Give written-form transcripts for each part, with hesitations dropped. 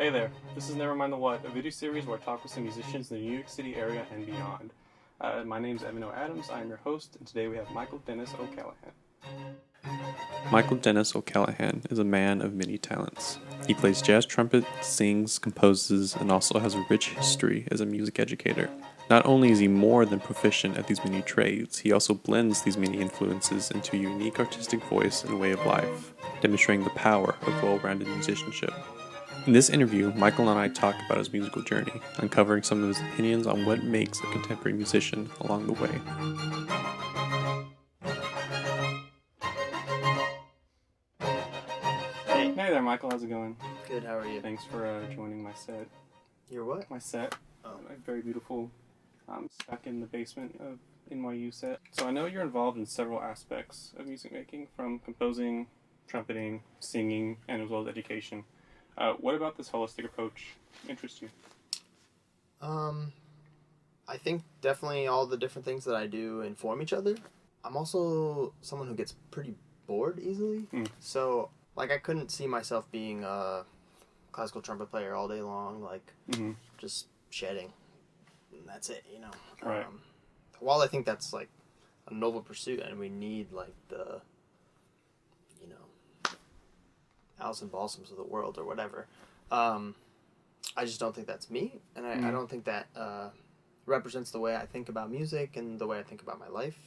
Hey there, this is Nevermind the What, a video series where I talk with some musicians in the New York City area and beyond. My name is Evan O. Adams, I am your host, and today we have Denis Ó Callaghan. Denis Ó Callaghan is a man of many talents. He plays jazz trumpet, sings, composes, and also has a rich history as a music educator. Not only is he more than proficient at these many trades, he also blends these many influences into a unique artistic voice and way of life, demonstrating the power of well-rounded musicianship. In this interview, Michael and I talk about his musical journey, uncovering some of his opinions on what makes a contemporary musician along the way. Hey there, Michael. How's it going? Good. How are you? Thanks for joining my set. Your what? My set. My very beautiful, stuck in the basement of NYU set. So I know you're involved in several aspects of music making, from composing, trumpeting, singing, and as well as education. What about this holistic approach interests you? I think definitely all the different things that I do inform each other. I'm also someone who gets pretty bored easily. So, I couldn't see myself being a classical trumpet player all day long, just shedding. And that's it, Right. While I think that's, a noble pursuit, and we need, the Allison Balsams of the world or whatever. I just don't think that's me, and I don't think that represents the way I think about music and the way I think about my life.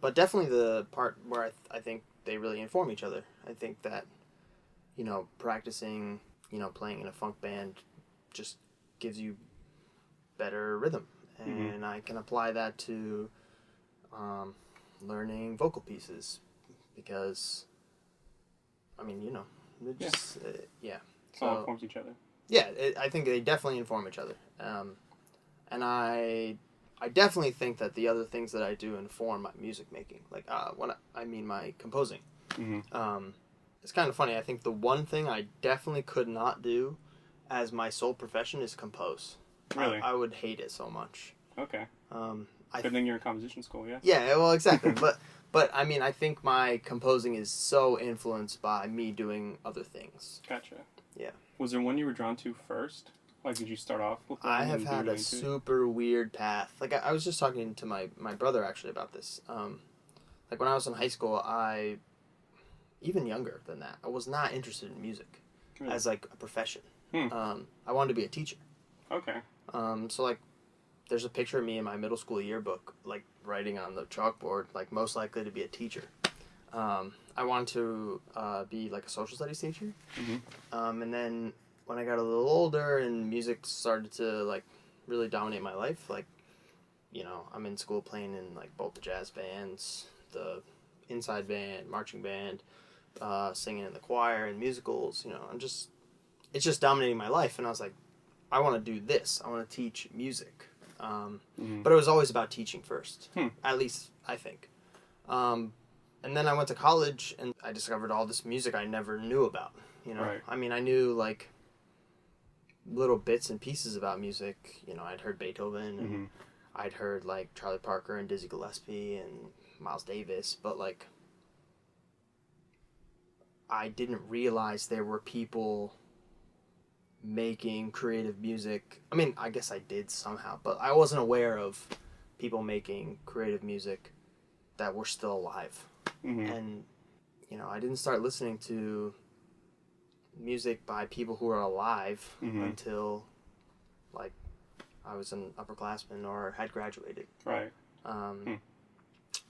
But definitely the part where I think they really inform each other. I think that, practicing, playing in a funk band just gives you better rhythm. And I can apply that to learning vocal pieces because... it just, yeah. So it informs each other. Yeah, I think they definitely inform each other. And I definitely think that the other things that I do inform my music making. My composing. It's kind of funny. I think the one thing I definitely could not do as my sole profession is compose. Really? I would hate it so much. Okay. Good thing you're in composition school, yeah? Yeah, well, exactly. But I think my composing is so influenced by me doing other things. Gotcha. Yeah. Was there one you were drawn to first? Did you start off with one? I have had a super weird path. I was just talking to my brother, actually, about this. When I was in high school, even younger than that, I was not interested in music as, a profession. I wanted to be a teacher. Okay. There's a picture of me in my middle school yearbook, writing on the chalkboard, most likely to be a teacher. I wanted to be, a social studies teacher. And then when I got a little older and music started to, really dominate my life, I'm in school playing in, both the jazz bands, the inside band, marching band, singing in the choir and musicals, it's just dominating my life. And I was like, I want to do this. I want to teach music. But it was always about teaching first, at least I think. And then I went to college and I discovered all this music I never knew about. Right. I knew little bits and pieces about music. I'd heard Beethoven and I'd heard Charlie Parker and Dizzy Gillespie and Miles Davis, but I didn't realize there were people making creative music. I guess I did somehow, but I wasn't aware of people making creative music that were still alive. And, I didn't start listening to music by people who are alive until, I was an upperclassman or had graduated. Right.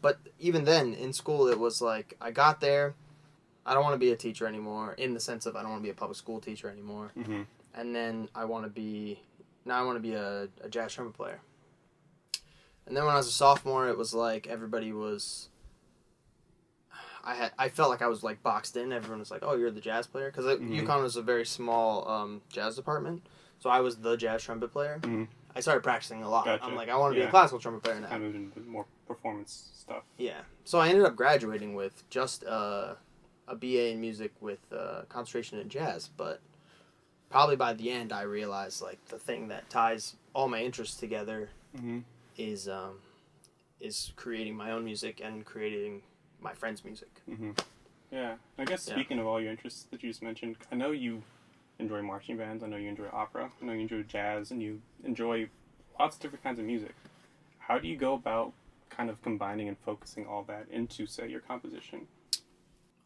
But even then, in school, it was I got there, I don't want to be a teacher anymore, in the sense of I don't want to be a public school teacher anymore. And then I want to be a jazz trumpet player. And then when I was a sophomore, it was everybody was... I felt like I was boxed in. Everyone was like, "Oh, you're the jazz player," because UConn was a very small jazz department, so I was the jazz trumpet player. I started practicing a lot. Gotcha. I'm I want to be a classical trumpet player now. I moved into more performance stuff. Yeah, so I ended up graduating with just a BA in music with concentration in jazz, but probably by the end I realized the thing that ties all my interests together is creating my own music and creating my friends' music. Yeah. I guess speaking of all your interests that you just mentioned, I know you enjoy marching bands, I know you enjoy opera, I know you enjoy jazz, and you enjoy lots of different kinds of music. How do you go about kind of combining and focusing all that into, say, your composition?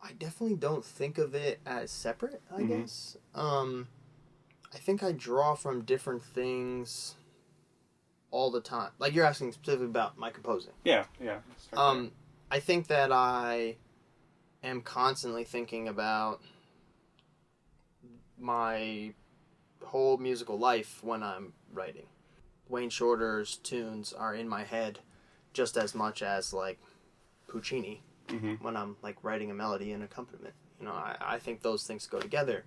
I definitely don't think of it as separate, I guess. I think I draw from different things all the time. Like, you're asking specifically about my composing. Yeah. I think that I am constantly thinking about my whole musical life when I'm writing. Wayne Shorter's tunes are in my head just as much as, like, Puccini when I'm, like, writing a melody and accompaniment. You know, I think those things go together.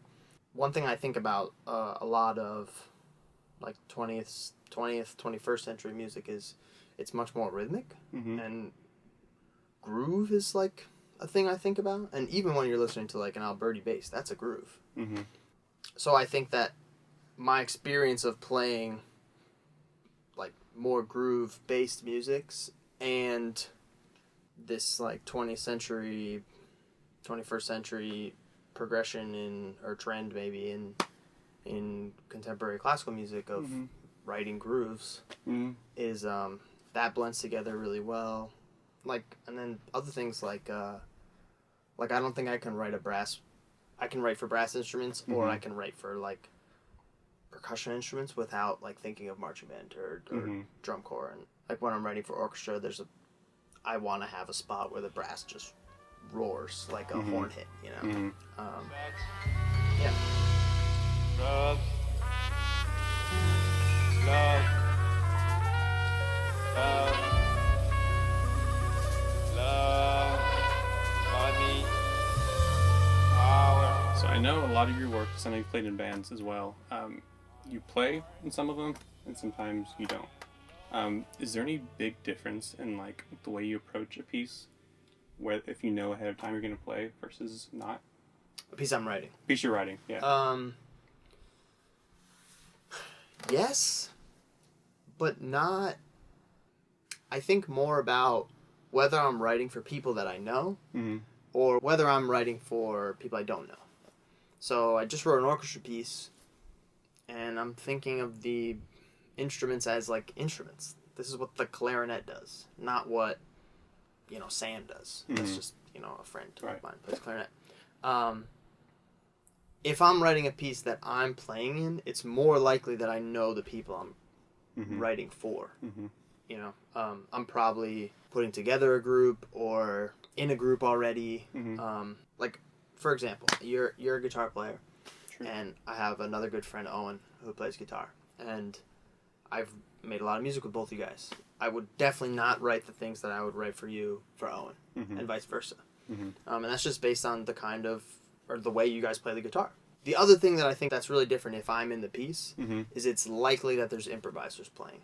One thing I think about a lot of, like, 20th, 21st century music is it's much more rhythmic, and groove is, like, a thing I think about. And even when you're listening to, like, an Alberti bass, that's a groove. So I think that my experience of playing, like, more groove-based musics and this, like, 20th century, 21st century progression or trend maybe in contemporary classical music of writing grooves is that blends together really well. Like, and then other things like I don't think I can write for brass instruments, or I can write for, like, percussion instruments without, like, thinking of marching band or drum corps. And, like, when I'm writing for orchestra, I want to have a spot where the brass just roars like a horn hit, you know. Yeah. Love, love, love, love, money, power. So I know a lot of your work, I know you've played in bands as well. You play in some of them, and sometimes you don't. Is there any big difference in, like, the way you approach a piece, where if you know ahead of time you're going to play versus not? A piece I'm writing. Piece you're writing, yeah. Yes, but not. I think more about whether I'm writing for people that I know, or whether I'm writing for people I don't know. So I just wrote an orchestra piece, and I'm thinking of the instruments as, like, instruments. This is what the clarinet does, not what, you know, Sam does. That's just, you know, a friend of mine plays clarinet. If I'm writing a piece that I'm playing in, it's more likely that I know the people I'm writing for. You know, I'm probably putting together a group or in a group already. Like, for example, you're a guitar player, and I have another good friend, Owen, who plays guitar, and I've made a lot of music with both you guys. I would definitely not write the things that I would write for you for Owen, and vice versa. And that's just based on the kind of, or the way you guys play the guitar. The other thing that I think that's really different if I'm in the piece is it's likely that there's improvisers playing.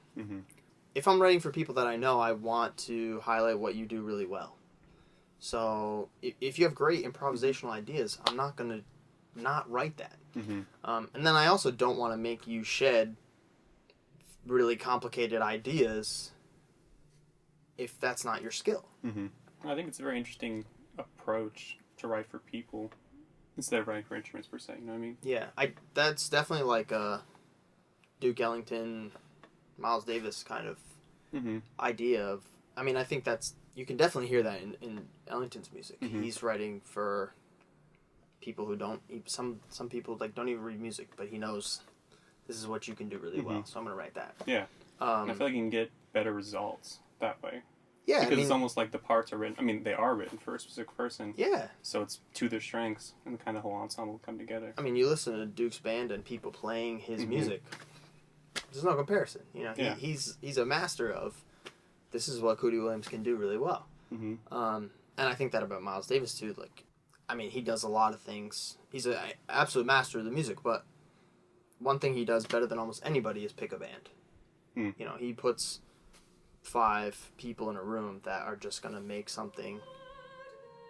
If I'm writing for people that I know, I want to highlight what you do really well. So if you have great improvisational ideas, I'm not going to not write that. And then I also don't want to make you shed really complicated ideas if that's not your skill. I think it's a very interesting approach to write for people instead of writing for instruments per se, you know what I mean? Yeah, that's definitely like a Duke Ellington, Miles Davis kind of idea of, I mean, I think that's, you can definitely hear that in Ellington's music. He's writing for people who don't, some people, like, don't even read music, but he knows this is what you can do really well, so I'm going to write that. Yeah. I feel like you can get better results that way. Yeah, because it's almost like the parts are written, I mean, they are written for a specific person. Yeah. So it's to their strengths, and the kind of whole ensemble come together. I mean, you listen to Duke's band and people playing his music, there's no comparison. You know, he's a master of, this is what Cootie Williams can do really well. And I think that about Miles Davis too. Like, I mean, he does a lot of things. He's an absolute master of the music, but one thing he does better than almost anybody is pick a band. You know, he puts 5 people in a room that are just going to make something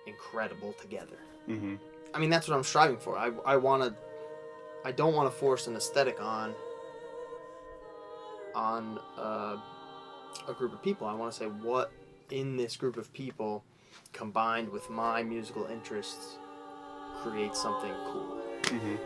incredible together. I mean, that's what I'm striving for. I don't want to force an aesthetic on a group of people. I want to say, what in this group of people combined with my musical interests, create something cool. Mm-hmm.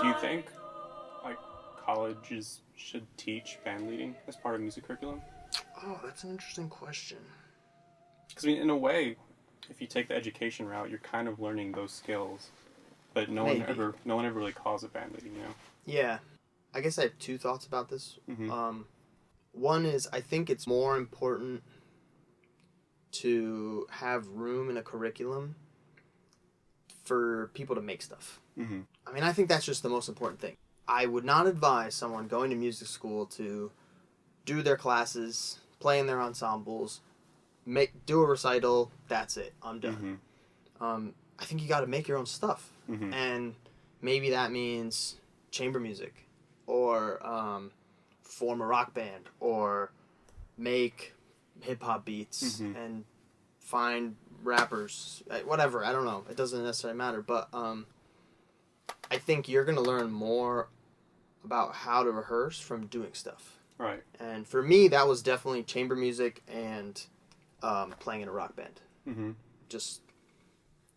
Do you think, like, colleges should teach band leading as part of music curriculum? Oh, that's an interesting question. Because, I mean, in a way, if you take the education route, you're kind of learning those skills, but no one ever really calls it band leading, you know? Yeah. I guess I have two thoughts about this. Mm-hmm. One is I think it's more important to have room in a curriculum for people to make stuff. Mm-hmm. I mean, I think that's just the most important thing. I would not advise someone going to music school to do their classes, play in their ensembles, do a recital, that's it, I'm done. Mm-hmm. I think you got to make your own stuff. Mm-hmm. And maybe that means chamber music, or form a rock band, or make hip-hop beats, Mm-hmm. and find rappers, whatever, I don't know, it doesn't necessarily matter, but I think you're going to learn more about how to rehearse from doing stuff. Right. And for me, that was definitely chamber music and playing in a rock band. Mm-hmm. Just,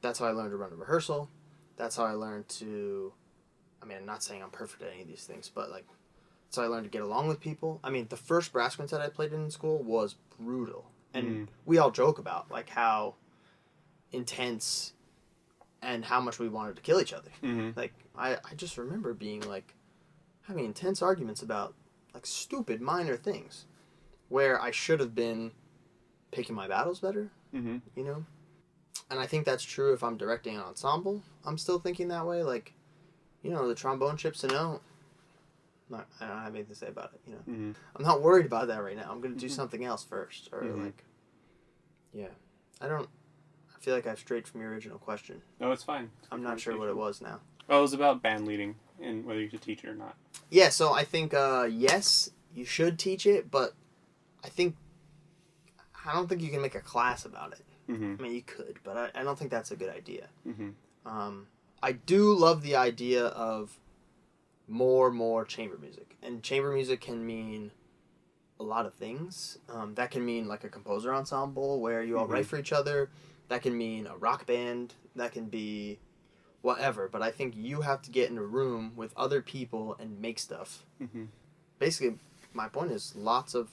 that's how I learned to run a rehearsal. That's how I learned to, I mean, I'm not saying I'm perfect at any of these things, but like, that's how I learned to get along with people. I mean, the first brass quintet I played in school was brutal. And we all joke about like how intense and how much we wanted to kill each other. Mm-hmm. Like, I just remember being like, having intense arguments about like stupid minor things where I should have been picking my battles better, Mm-hmm. you know? And I think that's true if I'm directing an ensemble. I'm still thinking that way. Like, you know, the trombone chips and out. I don't have anything to say about it, you know? Mm-hmm. I'm not worried about that right now. I'm going to do something else first. Or like, yeah. I feel like I've strayed from your original question. No, it's fine. I'm not sure what it was now. Oh, it was about band leading and whether you should teach it or not. Yeah, so I think, yes, you should teach it, but I don't think you can make a class about it. Mm-hmm. I mean, you could, but I don't think that's a good idea. Mm-hmm. I do love the idea of more chamber music. And chamber music can mean a lot of things. That can mean like a composer ensemble where you all write for each other. That can mean a rock band. That can be whatever. But I think you have to get in a room with other people and make stuff. Mm-hmm. Basically, my point is lots of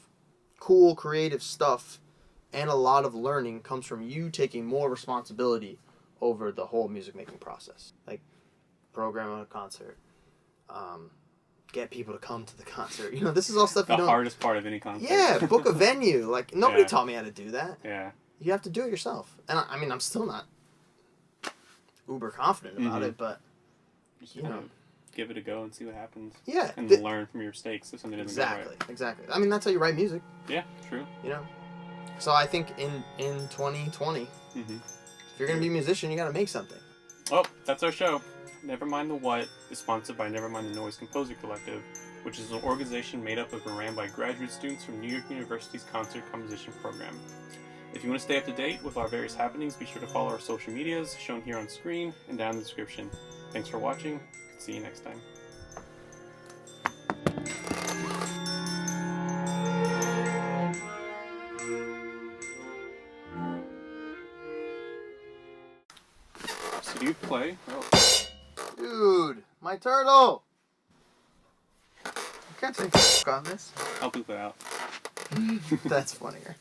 cool, creative stuff and a lot of learning comes from you taking more responsibility over the whole music making process. Like, program a concert. Get people to come to the concert. You know, this is all stuff you don't... The hardest part of any concert. Yeah, book a venue. Like, nobody taught me how to do that. Yeah. You have to do it yourself. And I mean, I'm still not uber confident about it, but, you know... Give it a go and see what happens. Yeah. And learn from your mistakes if something doesn't go right. Exactly. I mean, that's how you write music. Yeah, true. You know? So I think in 2020, if you're going to be a musician, you got to make something. Oh, that's our show. Nevermind the What is sponsored by Nevermind the Noise Composer Collective, which is an organization made up of and ran by graduate students from New York University's concert composition program. If you want to stay up to date with our various happenings, be sure to follow our social medias shown here on screen and down in the description. Thanks for watching. See you next time. So do you play? Oh. Dude, my turtle! You can't say on this. I'll bleep it out. That's funnier.